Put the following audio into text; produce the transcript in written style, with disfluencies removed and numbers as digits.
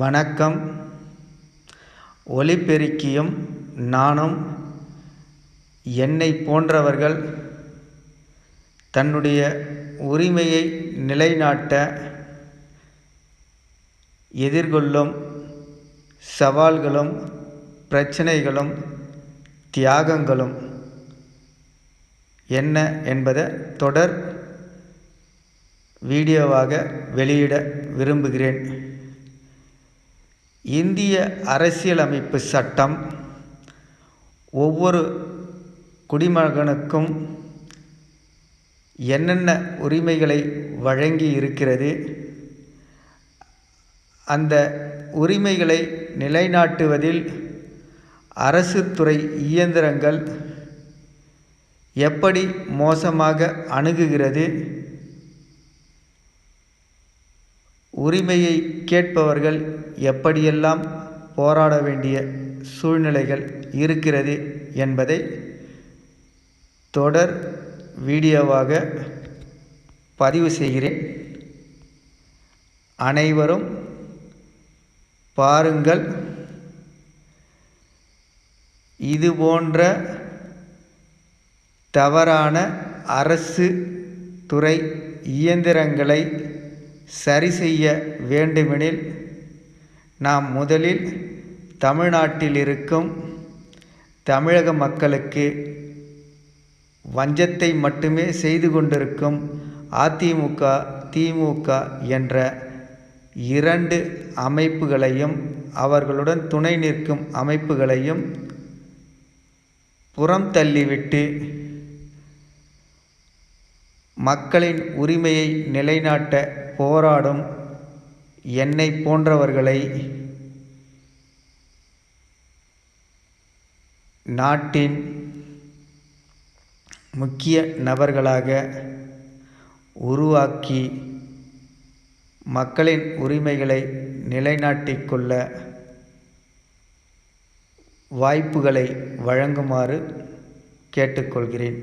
வணக்கம். ஒலிபெருக்கியும் நானும் என்னைப் போன்றவர்கள் தன்னுடைய உரிமையை நிலைநாட்ட எதிர்கொள்ளும் சவால்களும் பிரச்சனைகளும் தியாகங்களும் என்ன என்பதை தொடர் வீடியோவாக வெளியிட விரும்புகிறேன். இந்திய அரசியலமைப்பு சட்டம் ஒவ்வொரு குடிமகனுக்கும் என்னென்ன உரிமைகளை வழங்கி இருக்கிறது, அந்த உரிமைகளை நிலைநாட்டுவதில் அரசு துறை இயந்திரங்கள் எப்படி மோசமாக அணுகுகிறது, உரிமையை கேட்பவர்கள் எப்படியெல்லாம் போராட வேண்டிய சூழ்நிலைகள் இருக்கிறது என்பதை தொடர் வீடியோவாக பதிவு செய்கிறேன். அனைவரும் பாருங்கள். இதுபோன்ற தவறான அரசு துறை இயந்திரங்களை சரி செய்ய வேண்டுமெனில் நாம் முதலில் தமிழ்நாட்டில் இருக்கும் தமிழக மக்களுக்கு வஞ்சத்தை மட்டுமே செய்து கொண்டிருக்கும் அதிமுக, திமுக என்ற இரண்டு அமைப்புகளையும் அவர்களுடன் துணை நிற்கும் அமைப்புகளையும் புறம் தள்ளிவிட்டு மக்களின் உரிமையை நிலைநாட்ட போராடும் என்னை போன்றவர்களை நாட்டின் முக்கிய நபர்களாக உருவாக்கி மக்களின் உரிமைகளை நிலைநாட்டிக் கொள்ள வாய்ப்புகளை வழங்குமாறு கேட்டுக்கொள்கிறேன்.